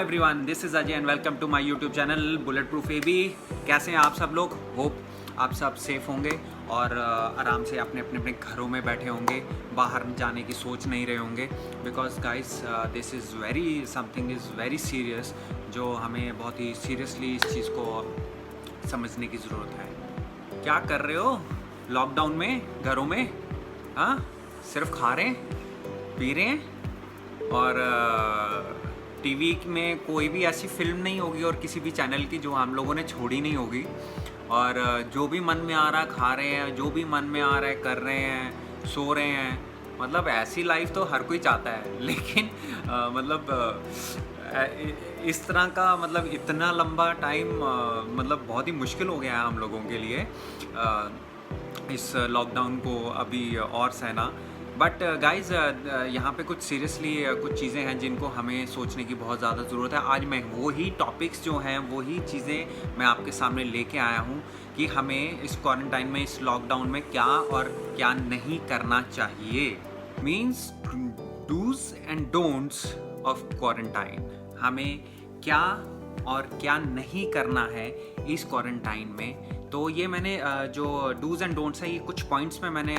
Everyone, this is Ajay and welcome to my YouTube channel bullet proof AB. कैसे हैं आप सब लोग? होप आप सब सेफ होंगे और आराम से अपने अपने घरों में बैठे होंगे, बाहर जाने की सोच नहीं रहे होंगे। Because guys this is very something is very serious, जो हमें बहुत ही सीरियसली इस चीज़ को समझने की ज़रूरत है। क्या कर रहे हो लॉकडाउन में घरों में? हाँ, सिर्फ खा रहे हैं, पी रहे हैं और टीवी में कोई भी ऐसी फिल्म नहीं होगी और किसी भी चैनल की जो हम लोगों ने छोड़ी नहीं होगी। और जो भी मन में आ रहा है खा रहे हैं, जो भी मन में आ रहा है कर रहे हैं, सो रहे हैं। मतलब ऐसी लाइफ तो हर कोई चाहता है, लेकिन इस तरह का मतलब इतना लंबा टाइम मतलब बहुत ही मुश्किल हो गया है हम लोगों के लिए इस लॉकडाउन को अभी और सहना। बट गाइज़ यहाँ पे कुछ सीरियसली कुछ चीज़ें हैं जिनको हमें सोचने की बहुत ज़्यादा ज़रूरत है। आज मैं वही टॉपिक्स जो हैं वही चीज़ें मैं आपके सामने लेके आया हूँ कि हमें इस क्वारंटाइन में, इस लॉकडाउन में क्या और क्या नहीं करना चाहिए। Means do's and don'ts of quarantine. हमें क्या और क्या नहीं करना है इस क्वारंटाइन में। तो ये मैंने जो डूज़ एंड डोंट्स है, ये कुछ पॉइंट्स में मैंने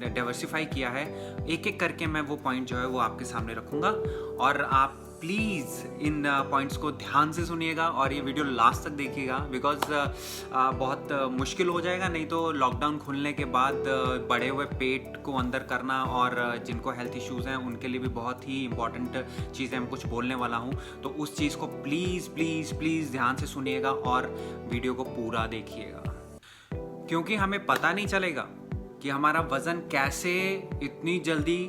डाइवर्सिफाई किया है। एक एक करके मैं वो पॉइंट जो है वो आपके सामने रखूँगा और आप प्लीज़ इन पॉइंट्स को ध्यान से सुनिएगा और ये वीडियो लास्ट तक देखिएगा। बिकॉज बहुत मुश्किल हो जाएगा, नहीं तो लॉकडाउन खुलने के बाद बढ़े हुए पेट को अंदर करना और जिनको हेल्थ इश्यूज़ हैं उनके लिए भी बहुत ही इंपॉर्टेंट चीज़ें मैं कुछ बोलने वाला हूँ। तो उस चीज़ को प्लीज़ प्लीज़ प्लीज़ ध्यान से सुनिएगा और वीडियो को पूरा देखिएगा, क्योंकि हमें पता नहीं चलेगा कि हमारा वज़न कैसे इतनी जल्दी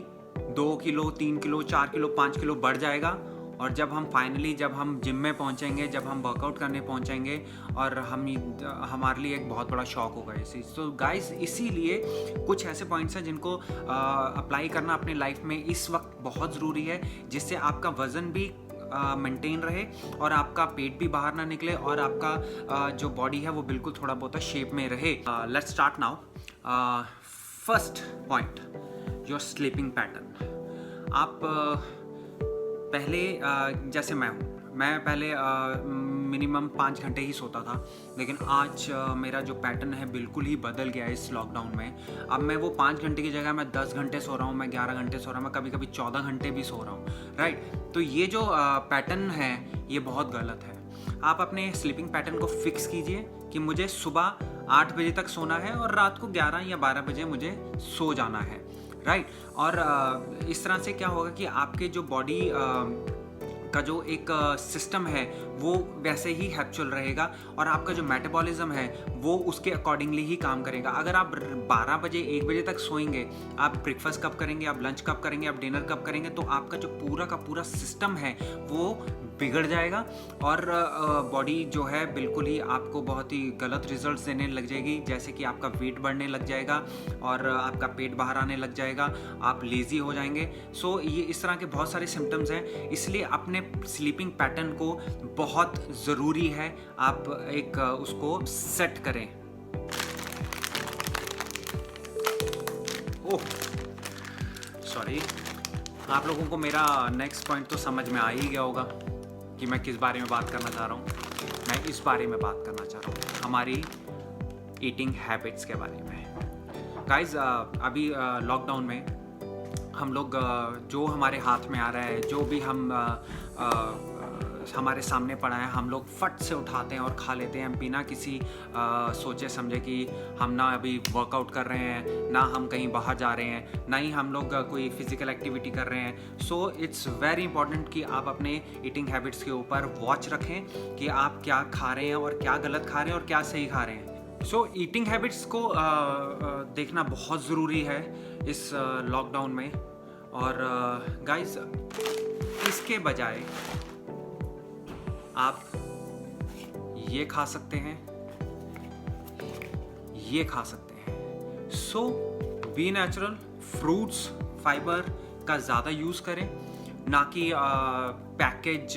2 किलो, 3 किलो, 4 किलो, 5 किलो बढ़ जाएगा। और जब हम जिम में पहुंचेंगे, जब हम वर्कआउट करने पहुंचेंगे और हमारे लिए एक बहुत बड़ा शॉक होगा इसी। तो गाइस, इसीलिए कुछ ऐसे पॉइंट्स हैं जिनको अप्लाई करना अपनी लाइफ में इस वक्त बहुत ज़रूरी है, जिससे आपका वज़न भी मेंटेन रहे और आपका पेट भी बाहर ना निकले और आपका जो बॉडी है वो बिल्कुल थोड़ा बहुत शेप में रहे। Let's start now. First point, your sleeping pattern. आप पहले जैसे मैं पहले मिनिमम 5 घंटे ही सोता था, लेकिन आज मेरा जो पैटर्न है बिल्कुल ही बदल गया है इस लॉकडाउन में। अब मैं वो 5 घंटे की जगह मैं 10 घंटे सो रहा हूँ, मैं 11 घंटे सो रहा हूँ, मैं कभी कभी 14 घंटे भी सो रहा हूँ। राइट? तो ये जो पैटर्न है ये बहुत गलत है। आप अपने स्लीपिंग पैटर्न को फिक्स कीजिए कि मुझे सुबह 8 बजे तक सोना है और रात को 11 या 12 बजे मुझे सो जाना है। राइट? और इस तरह से क्या होगा कि आपके जो बॉडी का जो एक सिस्टम है वो वैसे ही हैप्चुअल रहेगा और आपका जो मेटाबॉलिज्म है वो उसके अकॉर्डिंगली ही काम करेगा। अगर आप 12 बजे 1 बजे तक सोएंगे, आप ब्रेकफास्ट कब करेंगे, आप लंच कब करेंगे, आप डिनर कब करेंगे, तो आपका जो पूरा का पूरा सिस्टम है वो बिगड़ जाएगा और बॉडी जो है बिल्कुल ही आपको बहुत ही गलत रिजल्ट्स देने लग जाएगी। जैसे कि आपका वेट बढ़ने लग जाएगा और आपका पेट बाहर आने लग जाएगा, आप लेज़ी हो जाएंगे। सो ये इस तरह के बहुत सारे सिम्टम्स हैं। इसलिए अपने स्लीपिंग पैटर्न को बहुत ज़रूरी है आप एक उसको सेट करें। ओह सॉरी, आप लोगों को मेरा नेक्स्ट पॉइंट तो समझ में आ ही गया होगा कि मैं किस बारे में बात करना चाह रहा हूँ। मैं इस बारे में बात करना चाह रहा हूँ, हमारी ईटिंग हैबिट्स के बारे में। गाइज, अभी लॉकडाउन में हम लोग जो हमारे हाथ में आ रहा है, जो भी हमारे सामने पड़ा है, हम लोग फट से उठाते हैं और खा लेते हैं बिना किसी सोचे समझे कि हम ना अभी वर्कआउट कर रहे हैं, ना हम कहीं बाहर जा रहे हैं, ना ही हम लोग कोई फिजिकल एक्टिविटी कर रहे हैं। सो इट्स वेरी इंपॉर्टेंट कि आप अपने ईटिंग हैबिट्स के ऊपर वॉच रखें कि आप क्या खा रहे हैं और क्या गलत खा रहे हैं और क्या सही खा रहे हैं। सो ईटिंग हैबिट्स को देखना बहुत ज़रूरी है इस लॉकडाउन में। और गाइस, इसके बजाय आप ये खा सकते हैं, ये खा सकते हैं। सो बी नेचुरल, फ्रूट्स, फाइबर का ज़्यादा यूज़ करें, ना कि पैकेज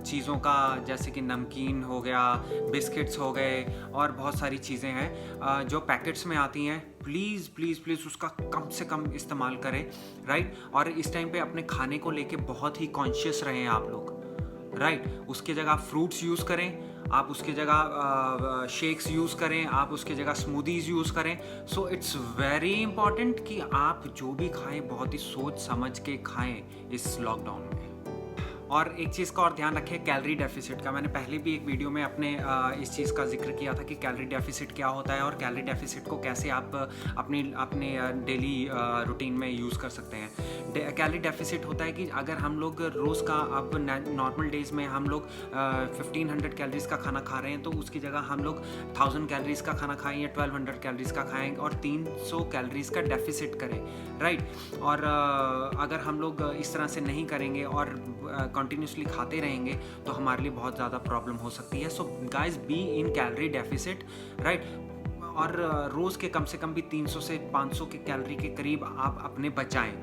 चीज़ों का, जैसे कि नमकीन हो गया, बिस्किट्स हो गए और बहुत सारी चीज़ें हैं जो पैकेट्स में आती हैं। प्लीज़ प्लीज़ प्लीज़ उसका कम से कम इस्तेमाल करें। राइट? और इस टाइम पे अपने खाने को लेके बहुत ही कॉन्शियस रहें आप लोग। राइट। उसकी जगह फ्रूट्स यूज़ करें, आप उसकी जगह शेक्स यूज़ करें, आप उसकी जगह स्मूदीज़ यूज़ करें। सो इट्स वेरी इंपॉर्टेंट कि आप जो भी खाएं बहुत ही सोच समझ के खाएं इस लॉकडाउन में। और एक चीज़ का और ध्यान रखें, कैलोरी डेफिसिट का। मैंने पहले भी एक वीडियो में अपने इस चीज़ का जिक्र किया था कि कैलोरी डेफिसिट क्या होता है और कैलोरी डेफिसिट को कैसे आप अपने डेली रूटीन में यूज़ कर सकते हैं। कैलोरी डेफिसिट होता है कि अगर हम लोग रोज़ का, अब नॉर्मल डेज़ में हम लोग 1500 कैलोरीज़ का खाना खा रहे हैं, तो उसकी जगह हम लोग 1000 कैलोरीज़ का खाना खाएं या 1200 कैलोरीज़ का खाएं और 300 कैलोरीज़ का डेफिसिट करें, राइट। और अगर हम लोग इस तरह से नहीं करेंगे और कंटिन्यूसली खाते रहेंगे तो हमारे लिए बहुत ज़्यादा प्रॉब्लम हो सकती है। सो guys, be in calorie deficit, right. और रोज़ के कम से कम भी 300 से 500 के कैलोरी के करीब आप अपने बचाएं।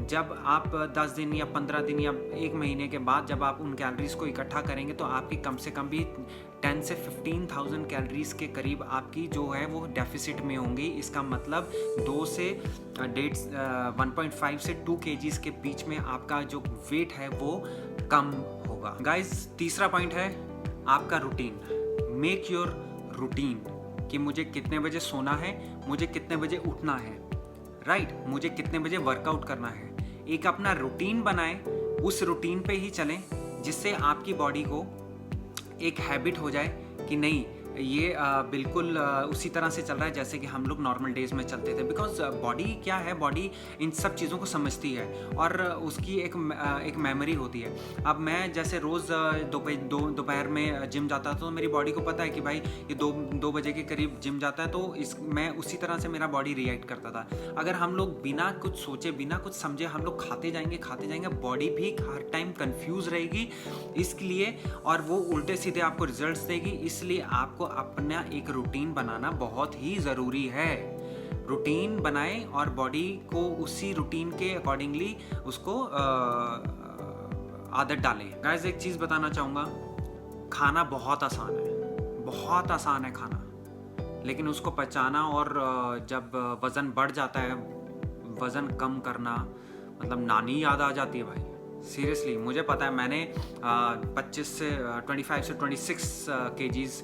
जब आप 10 दिन या 15 दिन या 1 महीने के बाद जब आप उन कैलोरीज को इकट्ठा करेंगे तो आपकी कम से कम भी 10 से 15,000 कैलोरीज के करीब आपकी जो है वो डेफिसिट में होंगी। इसका मतलब 2 से 1.5 से 2 kgs के बीच में आपका जो वेट है वो कम होगा। गाइज, तीसरा पॉइंट है आपका रूटीन। मेक योर रूटीन कि मुझे कितने बजे सोना है, मुझे कितने बजे उठना है, राइट, मुझे कितने बजे वर्कआउट करना है। एक अपना रूटीन बनाएं, उस रूटीन पे ही चलें जिससे आपकी बॉडी को एक हैबिट हो जाए कि नहीं, ये बिल्कुल उसी तरह से चल रहा है जैसे कि हम लोग नॉर्मल डेज में चलते थे। बिकॉज बॉडी क्या है, बॉडी इन सब चीज़ों को समझती है और उसकी एक मेमोरी होती है। अब मैं जैसे रोज़ दोपहर में जिम जाता था तो मेरी बॉडी को पता है कि भाई ये 2 बजे के करीब जिम जाता है, तो मैं उसी तरह से मेरा बॉडी रिएक्ट करता था। अगर हम लोग बिना कुछ सोचे, बिना कुछ समझे हम लोग खाते जाएंगे, बॉडी भी हर टाइम कंफ्यूज रहेगी इसलिए, और वो उल्टे सीधे आपको रिजल्ट्स देगी। इसलिए आपको अपना एक रूटीन बनाना बहुत ही ज़रूरी है। रूटीन बनाएं और बॉडी को उसी रूटीन के अकॉर्डिंगली उसको आदत डालें। गाइस, एक चीज़ बताना चाहूँगा, खाना बहुत आसान है खाना, लेकिन उसको पचाना और जब वज़न बढ़ जाता है, वज़न कम करना, मतलब नानी याद आ जाती है भाई। सीरियसली, मुझे पता है, मैंने 25 से 26 kgs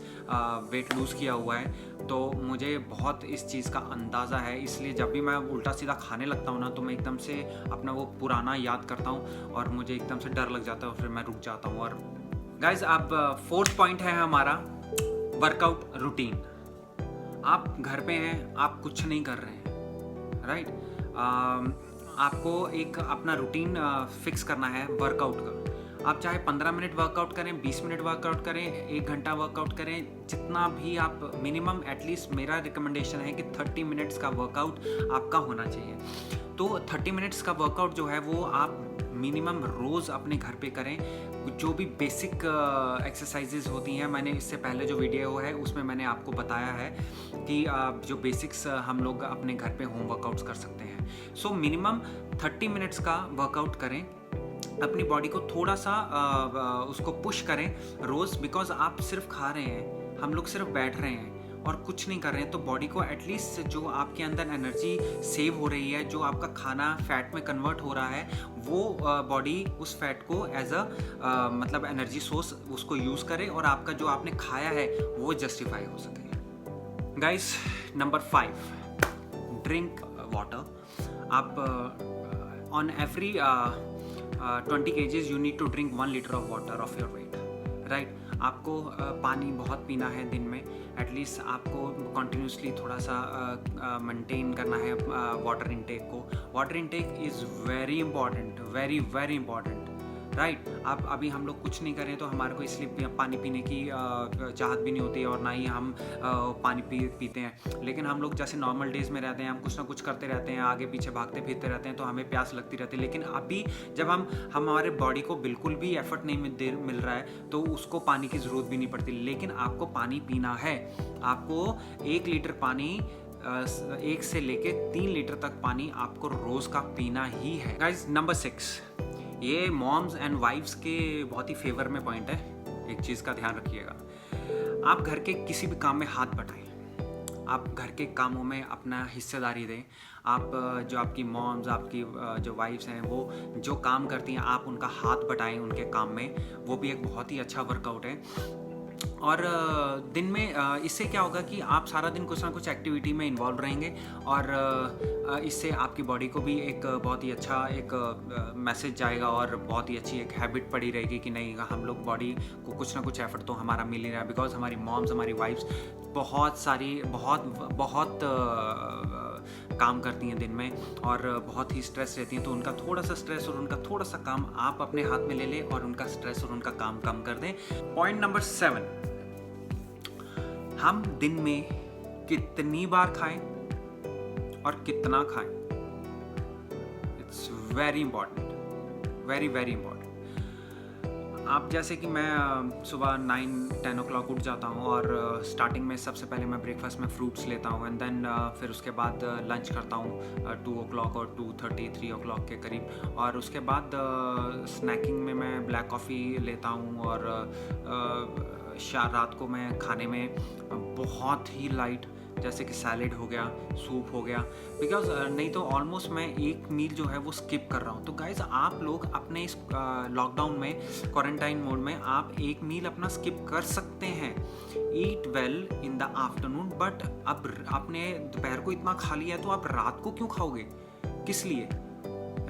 वेट लूज़ किया हुआ है, तो मुझे बहुत इस चीज़ का अंदाज़ा है। इसलिए जब भी मैं उल्टा सीधा खाने लगता हूँ ना, तो मैं एकदम से अपना वो पुराना याद करता हूँ और मुझे एकदम से डर लग जाता है और फिर मैं रुक जाता हूँ। और गाइज, अब 4th पॉइंट है हमारा वर्कआउट रूटीन। आप घर पे हैं, आप कुछ नहीं कर रहे हैं, राइट। आपको एक अपना रूटीन फिक्स करना है वर्कआउट का। आप चाहे 15 मिनट वर्कआउट करें, 20 मिनट वर्कआउट करें, 1 घंटा वर्कआउट करें, जितना भी आप मिनिमम, एटलीस्ट मेरा रिकमेंडेशन है कि 30 मिनट्स का वर्कआउट आपका होना चाहिए। तो 30 मिनट्स का वर्कआउट जो है वो आप मिनिमम रोज़ अपने घर पे करें। जो भी बेसिक एक्सरसाइजेज होती हैं, मैंने इससे पहले जो वीडियो है उसमें मैंने आपको बताया है कि जो बेसिक्स हम लोग अपने घर पे होम वर्कआउट्स कर सकते हैं। सो मिनिमम 30 मिनट्स का वर्कआउट करें, अपनी बॉडी को थोड़ा सा उसको पुश करें रोज़। बिकॉज आप सिर्फ खा रहे हैं, हम लोग सिर्फ बैठ रहे हैं और कुछ नहीं कर रहे हैं, तो बॉडी को एटलीस्ट जो आपके अंदर एनर्जी सेव हो रही है, जो आपका खाना फैट में कन्वर्ट हो रहा है, वो बॉडी उस फैट को एज अ मतलब एनर्जी सोर्स उसको यूज़ करे और आपका जो आपने खाया है वो जस्टिफाई हो सके। Guys, number 5, drink water. आप on every 20 kgs you need to drink 1 litre of water of your weight, right. आपको पानी बहुत पीना है दिन में, एटलीस्ट आपको कंटिन्यूसली थोड़ा सा मेंटेन करना है वाटर इनटेक को। Water intake is very important, very very important, right. आप अभी हम लोग कुछ नहीं करें तो हमारे को इसलिए पानी पीने की चाहत भी नहीं होती और ना ही हम पानी पीते हैं। लेकिन हम लोग जैसे नॉर्मल डेज़ में रहते हैं, हम कुछ ना कुछ करते रहते हैं, आगे पीछे भागते फिरते रहते हैं, तो हमें प्यास लगती रहती है। लेकिन अभी जब हमारे बॉडी को बिल्कुल भी एफर्ट नहीं मिल रहा है तो उसको पानी की ज़रूरत भी नहीं पड़ती। लेकिन आपको पानी पीना है, आपको 1 लीटर पानी 1 से लेके 3 लीटर तक पानी आपको रोज़ का पीना ही है। गाइस, नंबर 6, ये मॉम्स एंड वाइफ्स के बहुत ही फेवर में पॉइंट है। एक चीज़ का ध्यान रखिएगा, आप घर के किसी भी काम में हाथ बटाएं। आप घर के कामों में अपना हिस्सेदारी दें। आप जो आपकी मॉम्स, आपकी जो वाइफ्स हैं, वो जो काम करती हैं, आप उनका हाथ बटाएं उनके काम में, वो भी एक बहुत ही अच्छा वर्कआउट है। और दिन में इससे क्या होगा कि आप सारा दिन कुछ ना कुछ एक्टिविटी में इन्वॉल्व रहेंगे, और इससे आपकी बॉडी को भी एक बहुत ही अच्छा एक मैसेज जाएगा, और बहुत ही अच्छी एक हैबिट पड़ी रहेगी कि नहीं, हम लोग बॉडी को कुछ ना कुछ एफर्ट तो हमारा मिल ही रहा है। बिकॉज हमारी मॉम्स, हमारी वाइफ्स बहुत काम करती हैं दिन में, और बहुत ही स्ट्रेस रहती हैं, तो उनका थोड़ा सा स्ट्रेस और उनका थोड़ा सा काम आप अपने हाथ में ले लें और उनका स्ट्रेस और उनका काम कम कर दें। पॉइंट नंबर 7, हम दिन में कितनी बार खाएं और कितना खाएं, it's very important, very very important. आप जैसे कि मैं सुबह 9-10 ओ क्लॉक उठ जाता हूँ, और स्टार्टिंग में सबसे पहले मैं ब्रेकफास्ट में फ्रूट्स लेता हूँ, एंड देन फिर उसके बाद लंच करता हूँ 2 ओ क्लॉक और 2:30, 3 ओ क्लॉक के करीब, और उसके बाद स्नैकिंग में मैं ब्लैक कॉफ़ी लेता हूँ, और रात को मैं खाने में बहुत ही लाइट, जैसे कि सैलेड हो गया, सूप हो गया, बिकॉज नहीं तो ऑलमोस्ट मैं एक मील जो है वो स्किप कर रहा हूँ। तो गाइज, आप लोग अपने इस लॉकडाउन में, क्वारंटाइन मोड में, आप एक मील अपना स्किप कर सकते हैं। ईट well in the afternoon, but अब आपने दोपहर को इतना खा लिया है तो आप रात को क्यों खाओगे, किस लिए,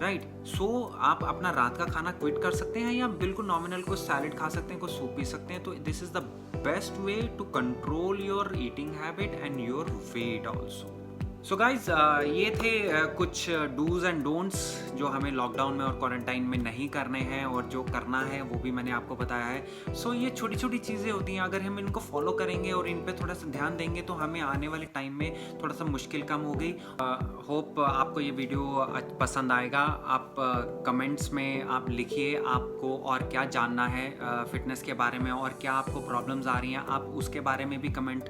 राइट? सो आप अपना रात का खाना क्विट कर सकते हैं, या बिल्कुल नॉमिनल को सैलेड खा सकते हैं, को सूप पी सकते हैं। तो this is the best way to control your eating habit and your weight also. So guys, ये थे कुछ डूज एंड डोंट्स जो हमें लॉकडाउन में और क्वारंटाइन में नहीं करने हैं, और जो करना है वो भी मैंने आपको बताया है। सो ये छोटी छोटी चीज़ें होती हैं, अगर हम इनको फॉलो करेंगे और इन पे थोड़ा सा ध्यान देंगे तो हमें आने वाले टाइम में थोड़ा सा मुश्किल कम हो गई। होप आपको ये वीडियो पसंद आएगा। आप कमेंट्स में आप लिखिए आपको और क्या जानना है फिटनेस के बारे में, और क्या आपको प्रॉब्लम्स आ रही हैं, आप उसके बारे में भी कमेंट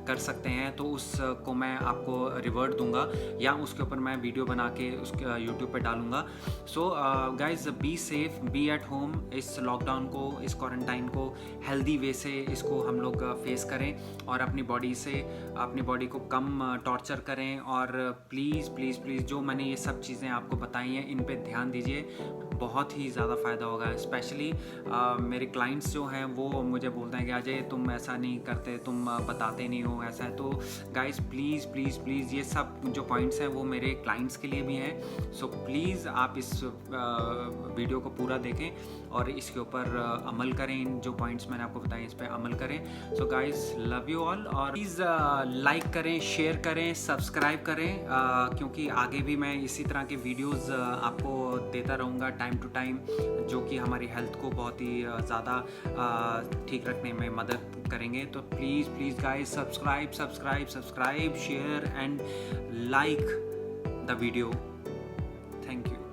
कर सकते हैं। तो उसको मैं आपको रिवर्ट दूंगा, या उसके ऊपर मैं वीडियो बना के उसके यूट्यूब पे डालूंगा। So guys, be safe, be at home. इस लॉकडाउन को, इस क्वारंटाइन को हेल्दी वे से इसको हम लोग फेस करें, और अपनी बॉडी को कम टॉर्चर करें। और प्लीज़ प्लीज़ प्लीज़, जो मैंने ये सब चीज़ें आपको बताई हैं, इन पे ध्यान दीजिए, बहुत ही ज़्यादा फ़ायदा होगा। स्पेशली मेरे क्लाइंट्स जो हैं वो मुझे बोलते हैं कि अजय, तुम ऐसा नहीं करते, तुम बताते नहीं हो, ऐसा है। तो गाइज, प्लीज़ प्लीज़ प्लीज़, ये सब जो पॉइंट्स हैं वो मेरे क्लाइंट्स के लिए भी हैं। सो प्लीज़ आप इस वीडियो को पूरा देखें और इसके ऊपर अमल करें। इन जो पॉइंट्स मैंने आपको बताए इस पर अमल करें। So guys, love you all, और प्लीज़ लाइक करें, शेयर करें, सब्सक्राइब करें, क्योंकि आगे भी मैं इसी तरह के वीडियोज़ आपको देता रहूँगा टाइम टू टाइम, जो कि हमारी हेल्थ को बहुत ही ज़्यादा ठीक रखने में मदद करेंगे। तो please please guys, subscribe, share and like the video. Thank you.